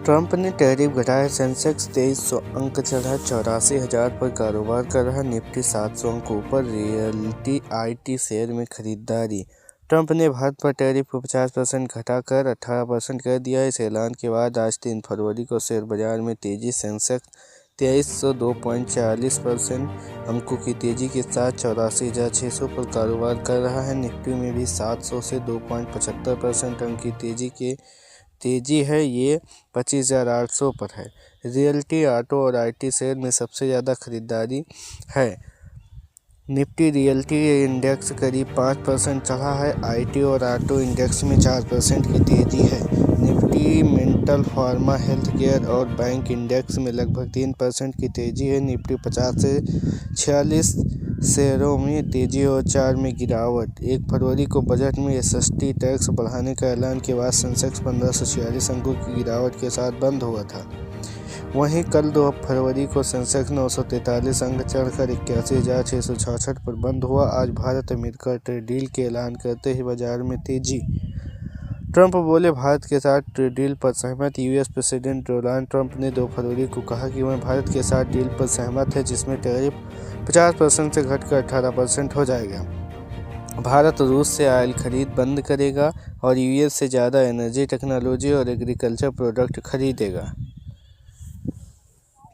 Trump ने tariff घटाए, Sensex 2300 अंक चढ़ा, 84,000 पर कारोबार कर रहा, निफ्टी 700 अंक ऊपर, रियल्टी आईटी शेयर में खरीदारी। ट्रंप ने भारत पर टैरिफ को 50% घटाकर 18% कर दिया। इस ऐलान के बाद आज 3 फरवरी को शेयर बाजार में तेजी। सेंसेक्स 2300 2.40% अंकों की तेजी के साथ 84,600 पर कारोबार कर रहा है। निफ्टी में भी 700 से 2.75% अंक की तेजी है, ये 25,800 पर है। रियल्टी, ऑटो और आईटी शेयर में सबसे ज़्यादा खरीदारी है। निफ्टी रियल्टी इंडेक्स करीब 5% चढ़ा है। आईटी और ऑटो इंडेक्स में 4% की तेजी है। Nifty mental, pharma, health care और बैंक इंडेक्स में लगभग 3% की तेजी है। निफ्टी 50 से 46 शेयरों में तेजी और 4 में गिरावट। 1 फरवरी को बजट में एसएसटी टैक्स बढ़ाने का ऐलान के बाद सेंसेक्स 1546 अंकों की गिरावट के साथ बंद हुआ था। वहीं कल 2 फरवरी को सेंसेक्स 943 अंक चढ़कर 81,666 पर बंद हुआ। आज भारत अमेरिका ट्रेड डील के ऐलान करते ही बाजार में तेजी। ट्रंप बोले, भारत के साथ ट्रेड डील पर सहमत। यूएस प्रेसिडेंट डोनाल्ड ट्रंप ने 2 फरवरी को कहा कि वह भारत के साथ डील पर सहमत है, जिसमें टैरिफ 50% से घटकर 18% हो जाएगा। भारत रूस से ऑयल खरीद बंद करेगा और यूएस से ज़्यादा एनर्जी, टेक्नोलॉजी और एग्रीकल्चर प्रोडक्ट खरीदेगा।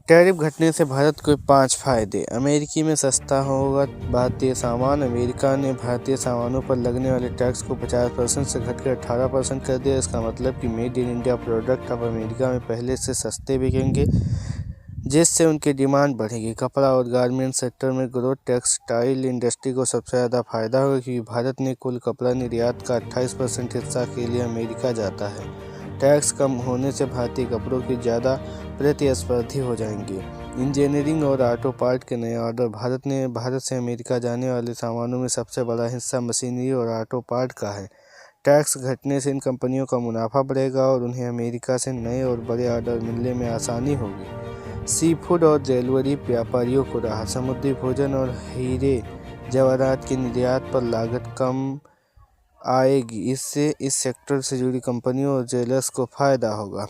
टैरिफ घटने से भारत को 5 फायदे। अमेरिकी में सस्ता होगा भारतीय सामान। अमेरिका ने भारतीय सामानों पर लगने वाले टैक्स को 50% से घटकर 18% कर दिया। इसका मतलब कि मेड इन इंडिया प्रोडक्ट अब अमेरिका में पहले से सस्ते बिकेंगे, जिससे उनकी डिमांड बढ़ेगी। कपड़ा और गारमेंट सेक्टर में ग्रोथ। टेक्सटाइल इंडस्ट्री को सबसे ज़्यादा फायदा होगा, क्योंकि भारत ने कुल कपड़ा निर्यात का 28% हिस्सा के लिए अमेरिका जाता है। टैक्स कम होने से भारतीय कपड़ों की ज़्यादा प्रतिस्पर्धी हो जाएंगे। इंजीनियरिंग और ऑटो पार्ट के नए ऑर्डर। भारत से अमेरिका जाने वाले सामानों में सबसे बड़ा हिस्सा मशीनरी और ऑटो पार्ट का है। टैक्स घटने से इन कंपनियों का मुनाफा बढ़ेगा और उन्हें अमेरिका से नए और बड़े ऑर्डर मिलने में आसानी होगी। सी फूड और ज्वेलरी व्यापारियों को राहत। समुद्री भोजन और हीरे जवाहरात के निर्यात पर लागत कम आएगी। इससे इस सेक्टर से जुड़ी कंपनियों और ज्वेलर्स को फायदा होगा।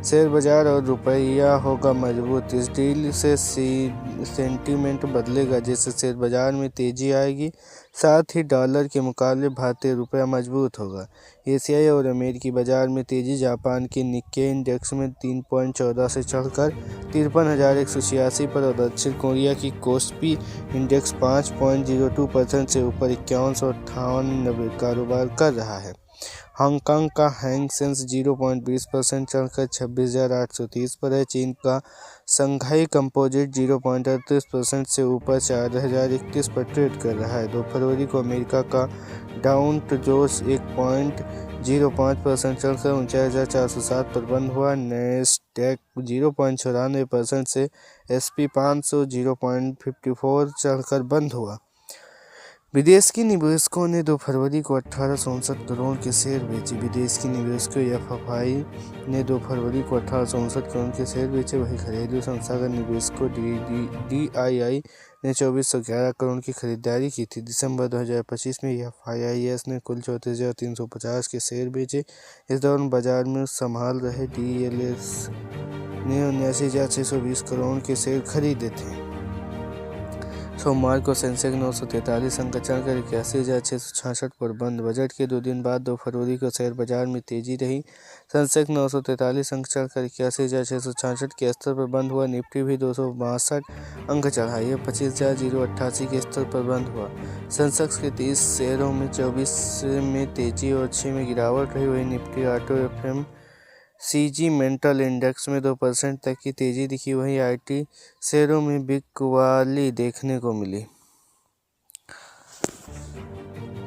शेयर बाजार और रुपया होगा मजबूत। इस डील से सेंटीमेंट बदलेगा, जिससे शेयर बाजार में तेजी आएगी। साथ ही डॉलर के मुकाबले भारतीय रुपया मजबूत होगा। एशियाई और अमेरिकी बाजार में तेजी। जापान के निक्केई इंडेक्स में 3.14 से चढ़कर 53,186 पर और दक्षिण कोरिया की कोस्पी इंडेक्स 5.02% से ऊपर 5158 कारोबार कर रहा है। हांगकांग का हैंग सेंस 0.20% चढ़कर 26,830 पर है। चीन का शंघाई कंपोजिट 0.38% से ऊपर 4,031 पर ट्रेड कर रहा है। 2 फरवरी को अमेरिका का डाउ जोन्स 1.05% चढ़कर 49,407 पर बंद हुआ। नैस्डैक 0.94% से SP 500 0.54 चढ़कर बंद हुआ। विदेशी निवेशकों ने 2 फरवरी को 1859 करोड़ के शेयर बेचे। विदेशी निवेशकों एफआई ने 2 फरवरी को 1859 करोड़ के शेयर बेचे। वहीं घरेलू संस्थागत निवेशकों DII ने 2411 करोड़ की खरीदारी की थी। दिसंबर 2025 में एफआईआईएस ने कुल 34,350 के शेयर बेचे। इस दौरान बाजार में संभाल रहे DLS ने 79,620 करोड़ के शेयर खरीदे थे। सोमवार को सेंसेक्स 943 अंक चढ़कर 81,666 पर बंद। बजट के 2 दिन बाद 2 फरवरी को शेयर बाजार में तेजी रही। सेंसेक्स 943 अंक चढ़कर 81,666 के स्तर पर बंद हुआ। निफ्टी भी 262 अंक चढ़ा, यह 25,088 के स्तर पर बंद हुआ। सेंसेक्स के 30 शेयरों में 24 में तेजी और 6 में गिरावट रही। वहीं Nifty, auto, FMCG mental index में 2% तक की तेजी दिखी। वहीं आईटी शेयरों में बिकवाली देखने को मिली।